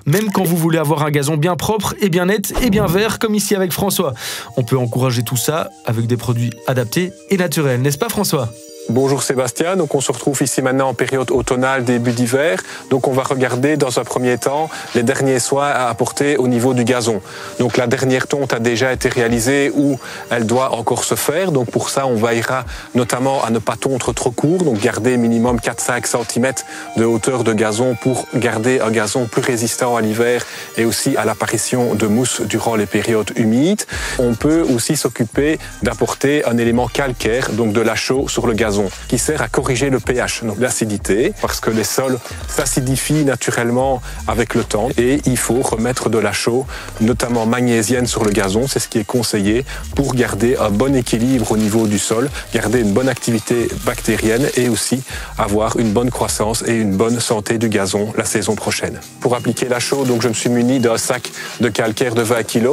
même quand vous voulez avoir un gazon bien propre et bien net et bien vert, comme ici avec François. On peut encourager tout ça avec des produits adaptés et naturels, n'est-ce pas François ? Bonjour Sébastien, donc on se retrouve ici maintenant en période automnale, début d'hiver. Donc on va regarder dans un premier temps les derniers soins à apporter au niveau du gazon. Donc la dernière tonte a déjà été réalisée ou elle doit encore se faire. Donc pour ça on veillera notamment à ne pas tondre trop court, donc garder minimum 4-5 cm de hauteur de gazon pour garder un gazon plus résistant à l'hiver et aussi à l'apparition de mousse durant les périodes humides. On peut aussi s'occuper d'apporter un élément calcaire, donc de la chaux sur le gazon, qui sert à corriger le pH, donc l'acidité, parce que les sols s'acidifient naturellement avec le temps et il faut remettre de la chaux, notamment magnésienne sur le gazon, c'est ce qui est conseillé pour garder un bon équilibre au niveau du sol, garder une bonne activité bactérienne et aussi avoir une bonne croissance et une bonne santé du gazon la saison prochaine. Pour appliquer la chaux, donc je me suis muni d'un sac de calcaire de 20 kg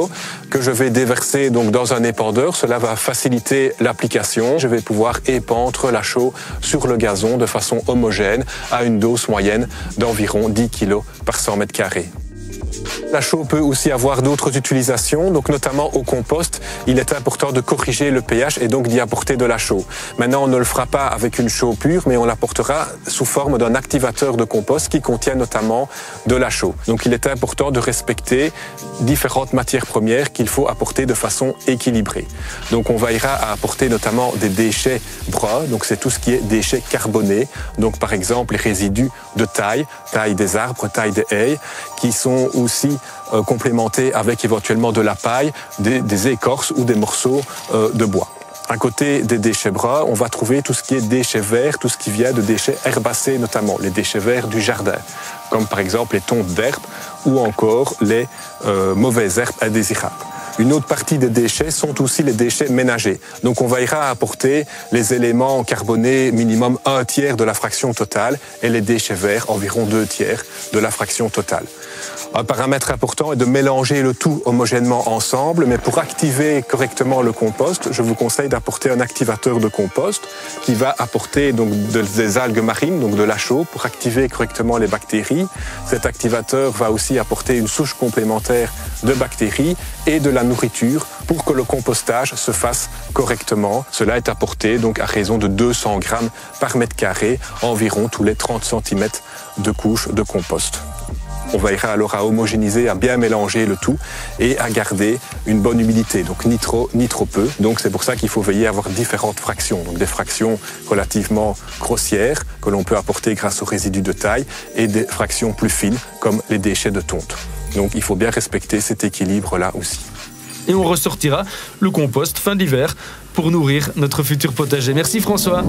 que je vais déverser donc dans un épandeur. Cela va faciliter l'application. Je vais pouvoir épandre la chaux sur le gazon de façon homogène à une dose moyenne d'environ 10 kg par 100 mètres carrés. La chaux peut aussi avoir d'autres utilisations, donc notamment au compost. Il est important de corriger le pH et donc d'y apporter de la chaux. Maintenant, on ne le fera pas avec une chaux pure, mais on l'apportera sous forme d'un activateur de compost qui contient notamment de la chaux. Donc il est important de respecter différentes matières premières qu'il faut apporter de façon équilibrée. Donc on veillera à apporter notamment des déchets bruns, donc c'est tout ce qui est déchets carbonés, donc par exemple les résidus de taille des arbres, taille des haies, qui sont aussi complémentés avec éventuellement de la paille, des écorces ou des morceaux de bois. À côté des déchets bruns, on va trouver tout ce qui est déchets verts, tout ce qui vient de déchets herbacés notamment, les déchets verts du jardin, comme par exemple les tontes d'herbe ou encore les mauvaises herbes indésirables. Une autre partie des déchets sont aussi les déchets ménagers. Donc on veillera à apporter les éléments carbonés minimum 1/3 de la fraction totale et les déchets verts environ 2/3 de la fraction totale. Un paramètre important est de mélanger le tout homogènement ensemble, mais pour activer correctement le compost, je vous conseille d'apporter un activateur de compost qui va apporter donc des algues marines, donc de la chaux, pour activer correctement les bactéries. Cet activateur va aussi apporter une souche complémentaire de bactéries et de la nourriture pour que le compostage se fasse correctement. Cela est apporté donc à raison de 200 grammes par mètre carré, environ tous les 30 cm de couche de compost. On veillera alors à homogénéiser, à bien mélanger le tout et à garder une bonne humidité, donc ni trop ni trop peu. Donc c'est pour ça qu'il faut veiller à avoir différentes fractions, donc des fractions relativement grossières que l'on peut apporter grâce aux résidus de taille et des fractions plus fines comme les déchets de tonte. Donc il faut bien respecter cet équilibre-là aussi. Et on ressortira le compost fin d'hiver pour nourrir notre futur potager. Merci François.